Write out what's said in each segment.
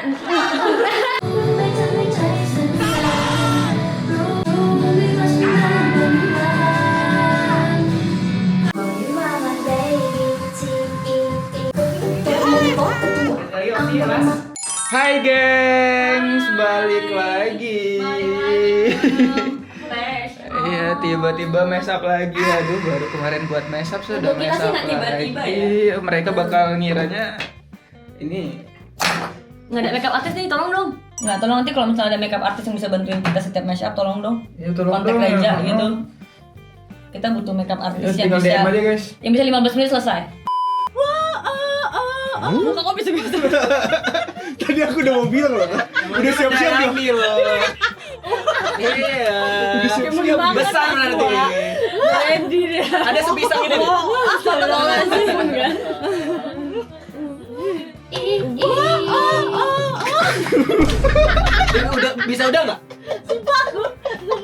Hai gengs, balik lagi. Iya, tiba-tiba mesap lagi. Aduh, baru kemarin buat mesap sudah mesap lagi. Ya? Mereka bakal ngiranya ini nggak ada makeup artis nih, tolong dong. Nggak, tolong nanti kalau misalnya ada makeup artis yang bisa bantuin kita setiap mashup, tolong dong. Ya, tolong kontak dong, aja ya. gitu. Kita butuh makeup artis Ya, yang tinggal bisa DM aja, guys. yang bisa 15 menit selesai. Kok bisa. Tadi aku udah mau bilang loh, udah siap-siap ya. Iya. Udah siap-siap. Besar nanti. Ready deh. Ada sebisang ini. Astagfirullahaladzim kan. Udah bisa udah nggak? Sumpah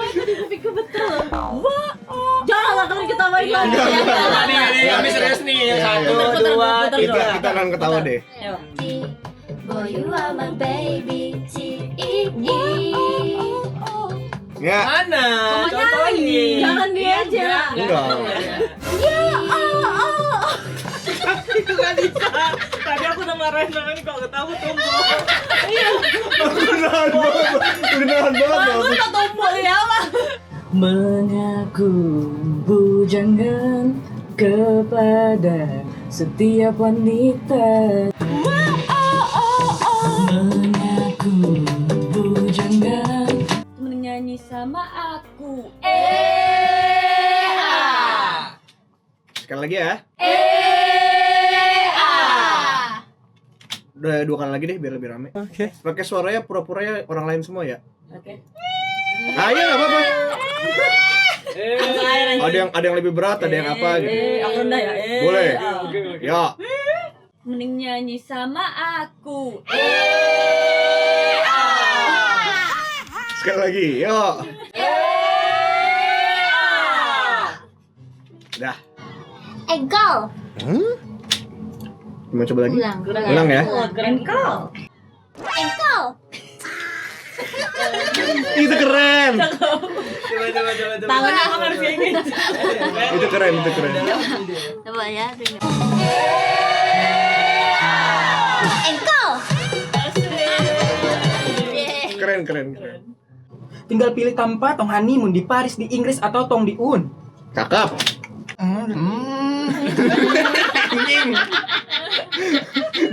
itu di kupingku betul. Jangan lah kalian ketawain lagi. Nih, habis serius nih. Yang 1, 2, 3. Kita akan ketawa deh. Boy, you are my baby. Ya, Mana? Contoh lagi. Jangan dia aja. enggak. Itu nggak bisa. Tadi aku udah marahin sama ini kok ketawa tumbuh. Aku nahan banget loh. Aku tak tombol ya apa? Mengaku bujangan kepada setiap wanita. Mengaku bujangan. Menyanyi sama aku. Sekali lagi ya. Udah 2 kali lagi deh biar lebih rame. Oke. Pakai suaranya pura-puranya orang lain semua ya. Oke. Ayo enggak apa-apa. Ada yang lebih berat, ada yang apa gitu. Aku rendah ya. Boleh. Ya. Mending nyanyi sama aku. Sekali lagi. Yuk. Dah. Go. Mau coba lagi? Ulang ya. Engkau. Itu keren. Coba. Tangannya aku harus kayak gitu. Itu keren. Coba ya. Keren. Tinggal pilih tempat tong honeymoon di Paris, di Inggris atau tong di UN. Cakep.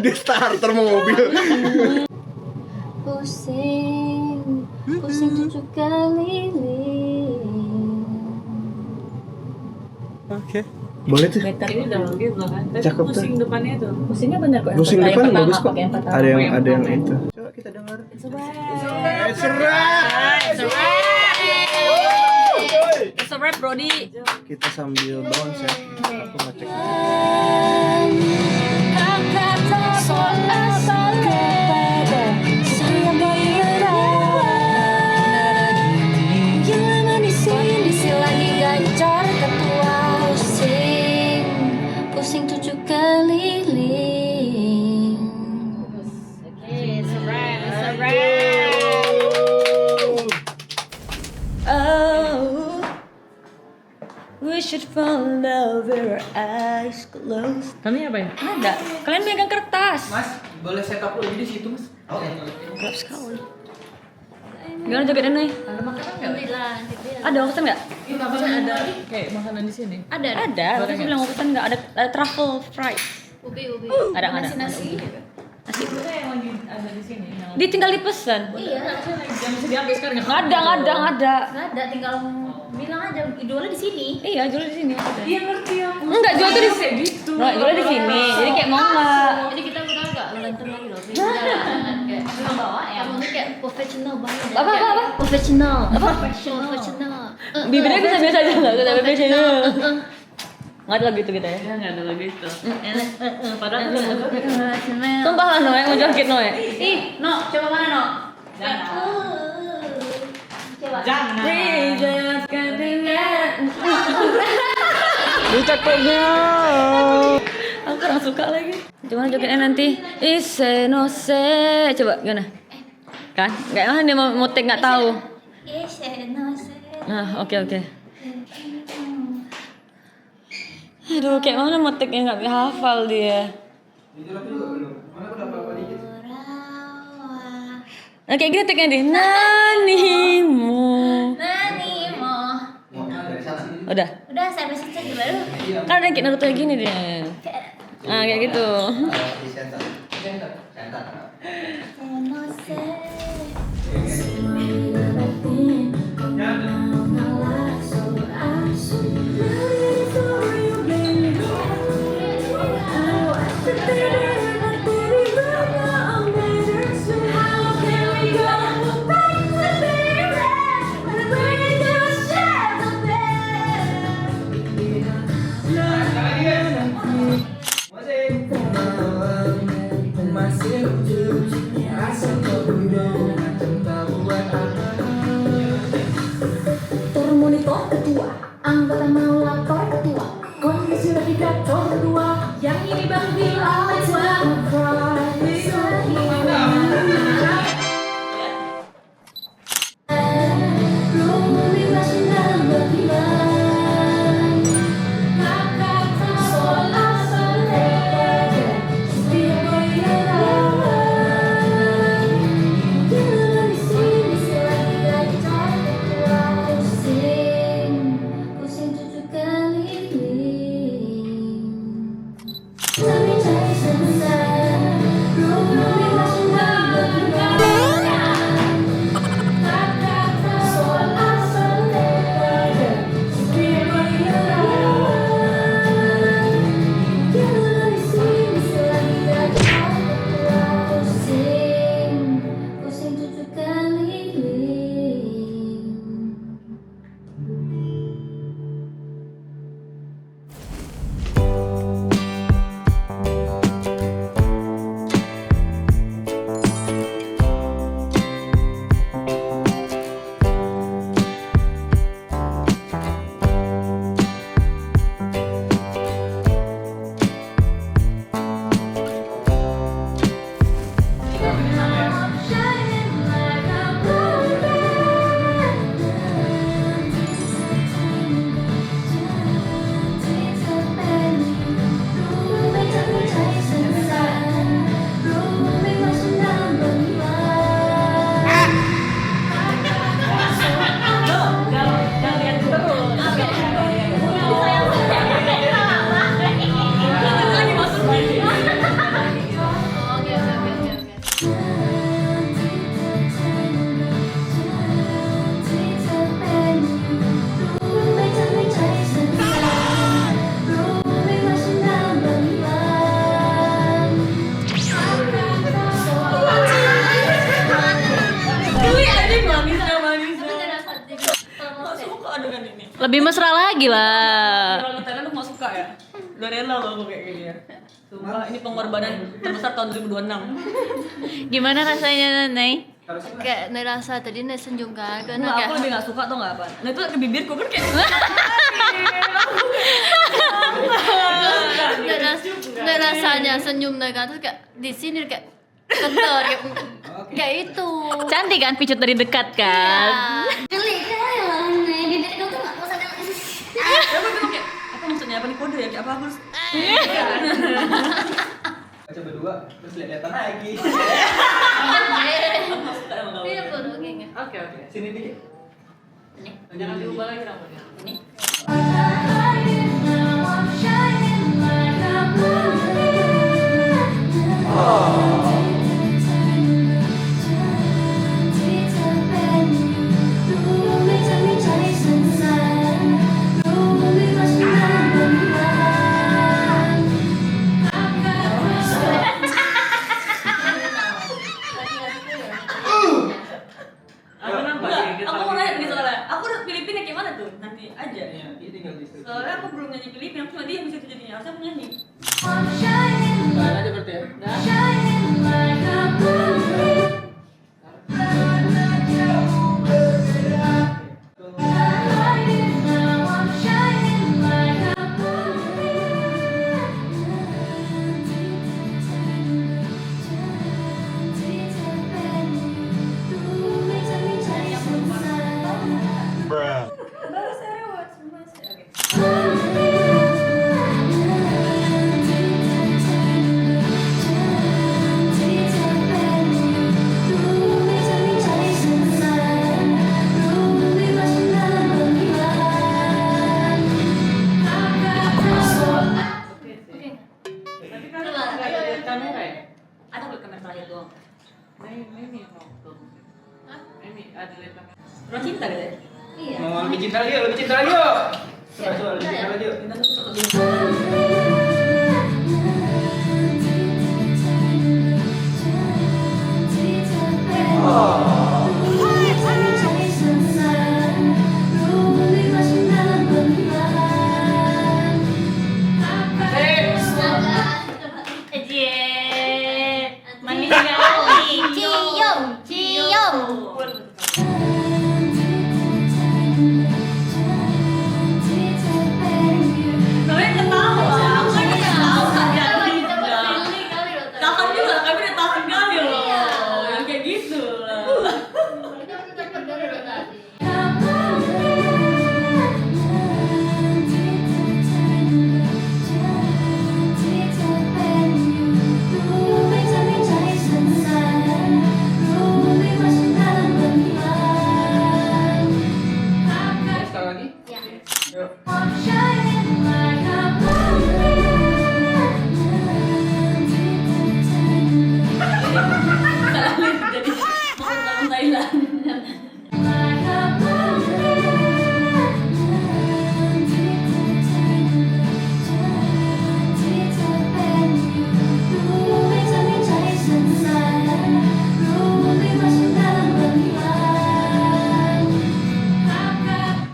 Di starter mobil. Pusing 7 keliling. Boleh tuh. Ini udah lagi belakang. Cakep tuh. Depannya tuh. Pusingnya benar kok. Pusing Yang depan pertama, bagus kok. pakai yang pertama. Ada yang itu. Coba kita dengar. It's a rap, Brody. Kita sambil bounce ya. Aku ngecek. Pusing 7 keliling. It's a rap. Oh, we should fall in love with our eyes closed. Kami apa ya? Ada. Kalian megang kertas. Mas, boleh setup dulu di situ, Mas? Gelap sekali. Gimana jogetnya nih? Ada makanan nggak? Ada mau pesan nggak? Ada kayak makanan di sini. Ada. Aku bilang mau pesan nggak? Ada truffle fries. Ubi. Ada nggak ada? Nasi. Nasi. Yang lagi ada di sini. Tinggal dipesan. Iya. Yang bisa diambil sekarang Nggak ada. Nggak ada, tinggal bilang aja jualnya di sini. Iya, jual di sini. Iya ngerti ya. Enggak, jual tuh di sini. Gitu. Nggak, jual di sini. Jadi kayak mau nggak? Jadi kita udah agak lantern lagi loh. Kayak bawa ya. Kamu ini kayak profesional banget. Apa? Profesional. Profesional. Bibirnya bisa biasa aja nggak? Kita biasa aja. Nggak ada lagu itu kita ya? Nggak ada lagi itu. Padahal Sumpah lah Noe, mau joget Noe. Ih, No, coba mana No? jangan. Jangan. Lu cakepnya. Aku kurang suka lagi. Gimana jogetnya nanti? Ise no se. Coba gimana? Kan? Enggak mana dia mau take enggak tahu. Nah, oke. Aduh, kayak mana mau take-nya enggak hafal dia. Nah, kayak gini take-nya deh. Nanimu. Udah. Udah sampai situ baru. Kan ada kayak Naruto gini dia. Nah, kayak gitu. Turun monitor kedua, anggota mau lapor ketua. Kondisi lagi kacau kedua, yang ini baru bilang Lebih mesra lagi lah. Kalau Thailand lu gak suka ya? Udah rela loh aku kayak gini ya. Sumpah ini pengorbanan terbesar tahun 2026. Gimana rasanya, Nay? Kayak ngerasa tadi nih senyum kan. Enggak, aku lebih gak suka tau gak apa? Nah itu ke bibirku kan kayak nggak rasanya senyum kan terus kayak di sini kayak kental kayak itu. Cantik kan picut dari dekat kan? Geli kan ya nih bibir kamu tuh nggak usah aku bilang kayak apa maksudnya apa nih kode ya kayak apa aku harus Baca berdua terus lihat lagi. iya perlu kayaknya. Oke. Sini dikit. Jangan diubah lagi rambutnya. Ini. Aku Aku mau nanya nih soalnya, aku udah Filipina gimana tuh? Nanti aja. Iya, dia tinggal di doang. Memi mau tuh. Hah? Memi ada lepas. Orang cinta gitu ya? Iya. Mau lebih cinta lagi yuk, lebih cinta lagi yuk. Coba lebih cinta lagi yuk. Kita tuh suka gitu. Manis sekali. Cium, cium. Namanya ketawa. Aku kan ketawa kalian. Tahan juga, kami udah tahan kali loh. Yang kayak gitu lah. Sekali lagi. Yuk. Jadi mau lagu Thailand.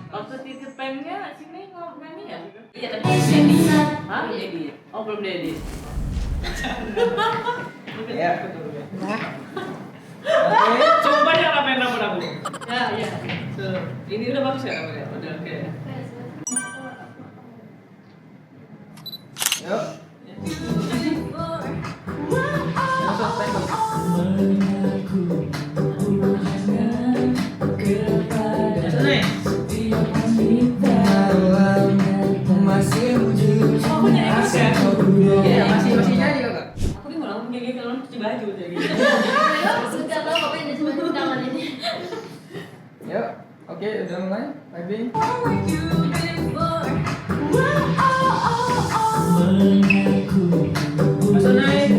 Waktu titip pennya sini ngomongin ya? Iya tapi Dedi. Hah? Dedi. Oh belum Dedi. Ya. Coba ya apa yang aku. Ya ya. Ini udah bagus ya namanya. Udah oke. Yuk. Iya, masih nyanyi kakak. Aku nih malah ngegek kalau cuci baju kayak gitu. Suka tau apa yang disebut tangan ini. Yuk. Oke, udah mulai. Vibing. Masuk naik.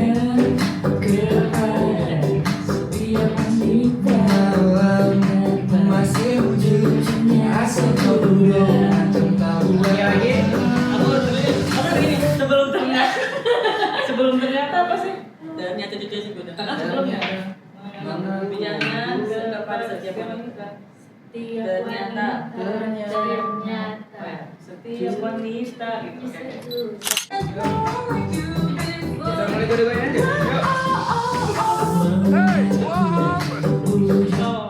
Lagi. Aku begini sebelum ternyata apa sih? Dan nyata cuci sih gue. Karena sebelumnya. Biarnya kepada setiap wanita. Ternyata. Setiap wanita gitu. Kita mulai goda-godain aja. Yuk.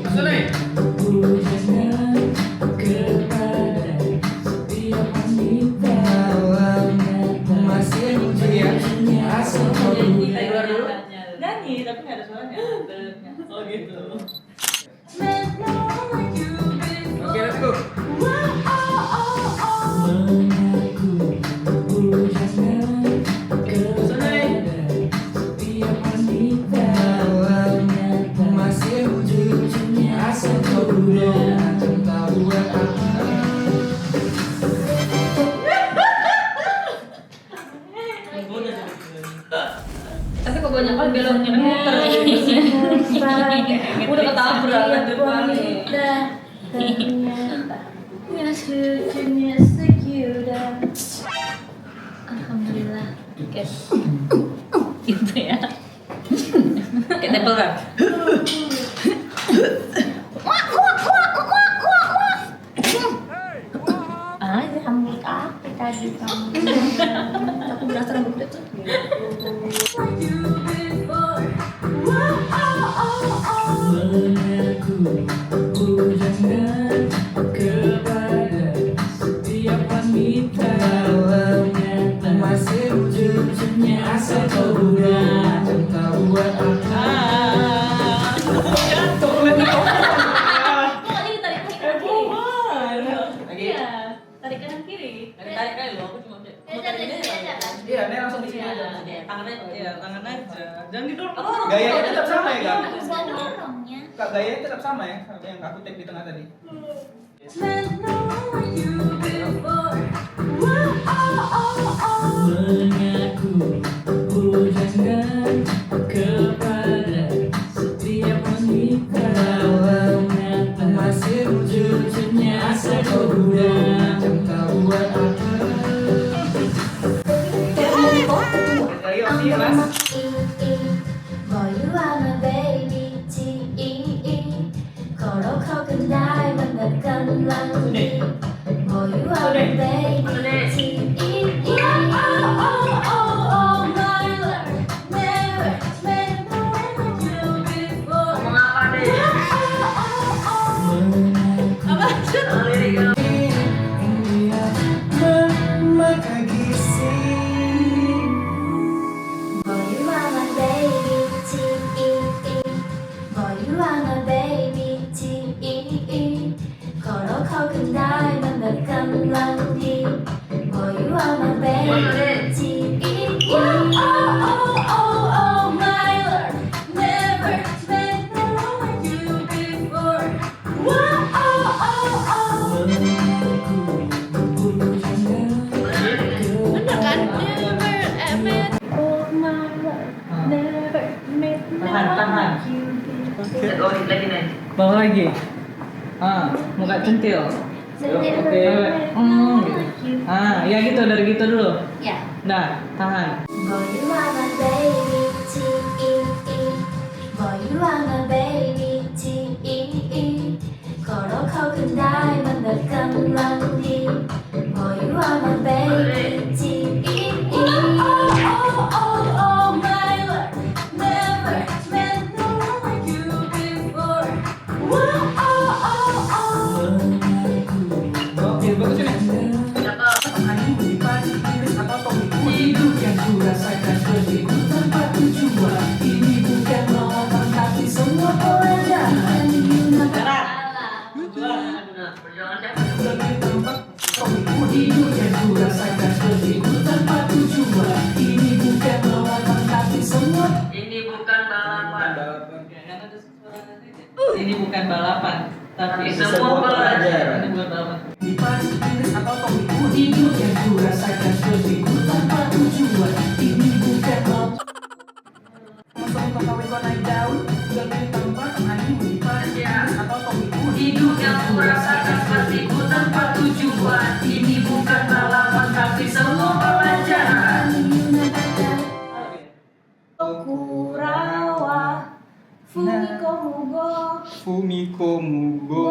Masuk naik. Nyanyi tapi nggak ada suaranya. Oh gitu. Oke, let's go. Masuk naik. Tapi kebanyakan beloknya muter. Udah ketabrak kan depannya. Ternyata lucunya sejuta. Alhamdulillah. Gitu ya. Kayak tempel kan? Ah, ini rambut apa tadi kamu? Aku berasa rambut itu. Oh, ini tarik kanan kiri. Lagi. Iya, tarik kanan kiri. Tarik kali loh, aku cuma kayak. Iya, ini langsung di sini aja. Tangannya, iya tangan aja. Jangan didorong. Gayanya tetap sama ya, Kak? Aku bawa dorongnya. Kak, gayanya tetap sama ya, sama yang aku tag di tengah tadi. Boy you are my baby T.E.E. ขอเราเข้ากันได้มันแบบกำลังดี Boy you are my baby T.E.E. Oh oh oh oh my love never been with you before. Boy you are my baby T.E.E. Boy you are my baby T.E.E. ขอเราเข้ากันได้มันแบบกำลังดี Boy you are my baby T.E.E. Oh oh oh oh my love never been with you before. Oh oh oh oh. Oh my love never met Tahan. you. Bawah lagi. Muka centil. Oke. Ya gitu, dari gitu dulu. Ya. Nah, tahan. Boy you are my baby T.E.E. Boy you are my baby T.E.E. ขอเราเข้ากันได้มันแบบกำลังดี Boy you are my baby T.E.E. Oh oh oh oh my love never been with you before. Oh oh oh oh. Oke, bagus ini. Hani di Paris, Inggris atau Tokyo. Hidup yang kurasakan berliku tanpa tujuan. Ini bukan lawatan tapi semua pelajaran. Lebih tampak Tokyo. Hidup yang kurasakan berliku tanpa tujuan. Ini bukan lawatan tapi semua. Ini bukan balapan. Ini bukan balapan, tapi semua pelajaran. Ini bukan balapan. Di Paris, Inggris atau Tokyo. Hidup yang kurasakan berliku tanpa tujuan. Ini bukan lawatan. Masuk untuk kawin kau naik daun. Lebih tampak Hani di Paris, Inggris atau Tokyo. Hidup yang kurasakan berliku tanpa tujuan. Ini bukan balapan, tapi semua pelajaran. Okurawa Fumiko Mugo Fumiko Mugo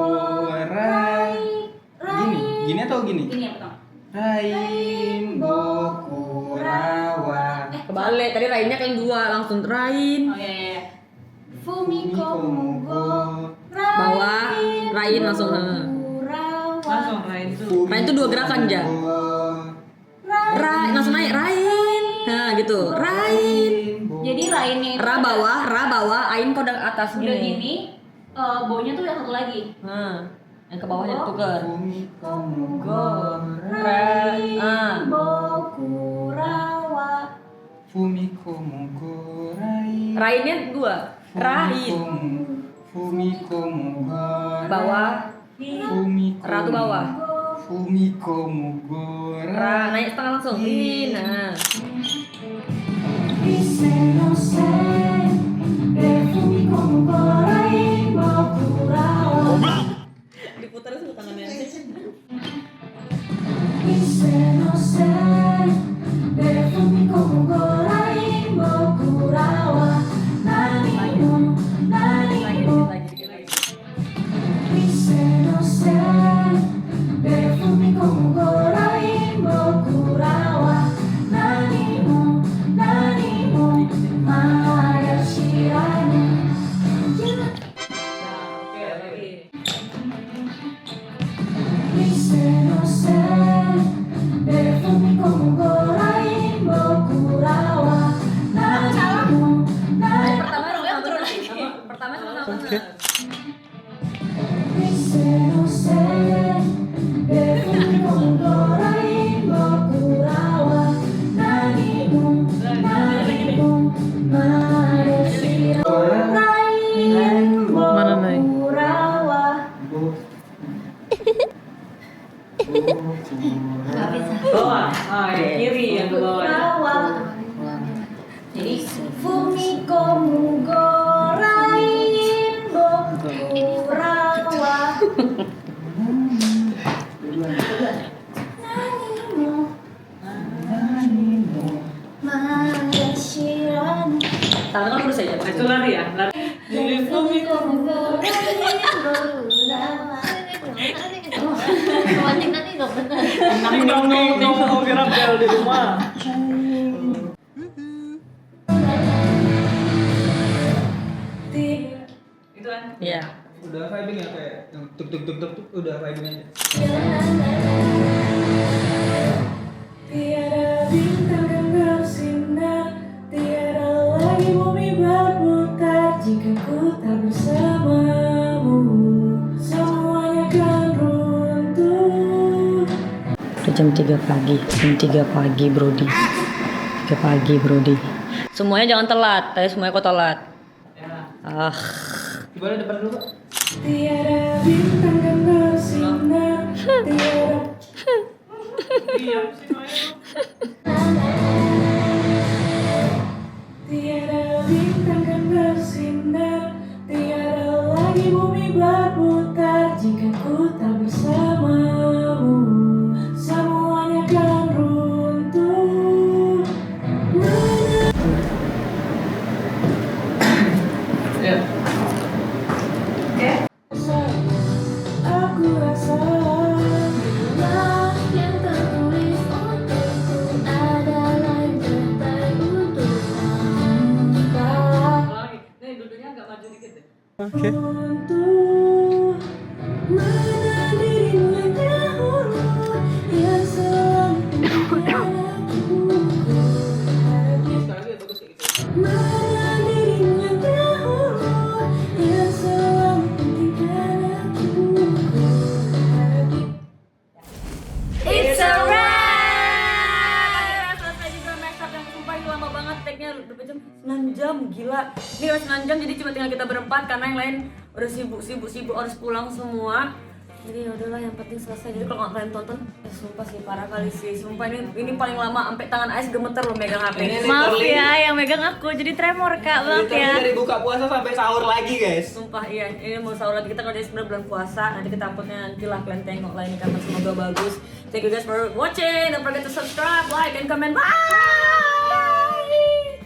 Gini atau gini? Ini yang pertama. Rainbow Kurawa. Kebalik, tadi Rainnya kan dua, langsung Rain. Oh iya. Fumiko Mugo Bawah, Rain langsung. Okurawa Rain itu. Rain itu dua gerakan, Ja. Rain, langsung naik, Rain. Nah gitu, Rain. Jadi lainnya itu Ra bawah, Ain kau udah atas udah gini. gini, baunya tuh yang satu lagi. Nah, yang ke bawahnya tuker. Fumiko Mugo Okurawa Fumiko Mugo Rain. Rainnya dua, Rain. Fumiko Mugo Bawah, Fumiko Ra tuh bawah. Fumiko Mugo Ra naik setengah langsung. Ini, nah. No sé de Fumiko Mugo Rainbow Okurawa Diputar semua tangannya. Dice no sé de Fumiko Mugo Rainbow Okurawa Nani mo Dice no sé de Fumiko Mugo Rainbow Okurawa Nani mo Maya Shirane Oke, lagi. Dice no sé de Fumiko Mugo Rainbow Okurawa Nani mo Pertama sama-sama. Dice no sé de Fumiko Mugo Rainbow Okurawa Nani mo Maya Shirane Rainbow Mana, Nay? Okurawa Bawah. Kiri yang ke bawah. Okurawa Jadi Fumiko Mugo Rainbow Okurawa Nani mo Maya Shirane Tangan kan lurus aja. Itu lari ya? Lari. Kewajiban nih gak bener. Nong kira bel di rumah. Itu kan? Iya. Udah vibing ya kayak yang tuk tuk tuk tuk tuk, udah vibing aja. Tiada bintang yang bersinar, tiada lagi bumi berputar jika ku tak bersamamu. Semuanya kan runtuh. Udah jam 3 pagi. Jam 3 pagi, Brody. 3 pagi, Brody. Semuanya jangan telat. Tadi semuanya kok telat. Ya. Gimana depan dulu, Pak? Tiada bintang yang bersinar, tiada. Diam sih Maya. Tiada bintang yang bersinar, tiada lagi bumi berputar jika ku tak bersamamu. Semuanya kan runtuh. Ya. Aku rasa Bila yang tertulis untukku adalah yang terbaik untuk hamba. Lagi. Nih duduknya agak maju dikit deh. untuk mana dirimu yang dahulu yang selalu menghadapiku. Sekali lagi bagus kayak gitu. Mana dirimu yang dahulu yang selalu pentingkan aku. It's a wrap. Selesai juga make up yang sumpah ini lama banget tag-nya berapa jam? 9 jam, gila. Ini udah 9 jam jadi cuma tinggal kita berempat karena yang lain udah sibuk harus pulang semua. Jadi ya udahlah yang penting selesai. Jadi kalau nggak kalian tonton, sumpah sih parah kali sih. Sumpah ini paling lama sampai tangan Ais gemeter loh megang HP. Ini Maaf literally- ya yang megang aku jadi tremor Kak, maaf Literally ya. dari buka puasa sampai sahur lagi, guys. Sumpah iya, ini mau sahur lagi kita kalau jadi sebenarnya bulan puasa. Nanti kita uploadnya nantilah kalian tengok lah ini karena semoga bagus. Thank you guys for watching. Don't forget to subscribe, like, and comment. Bye.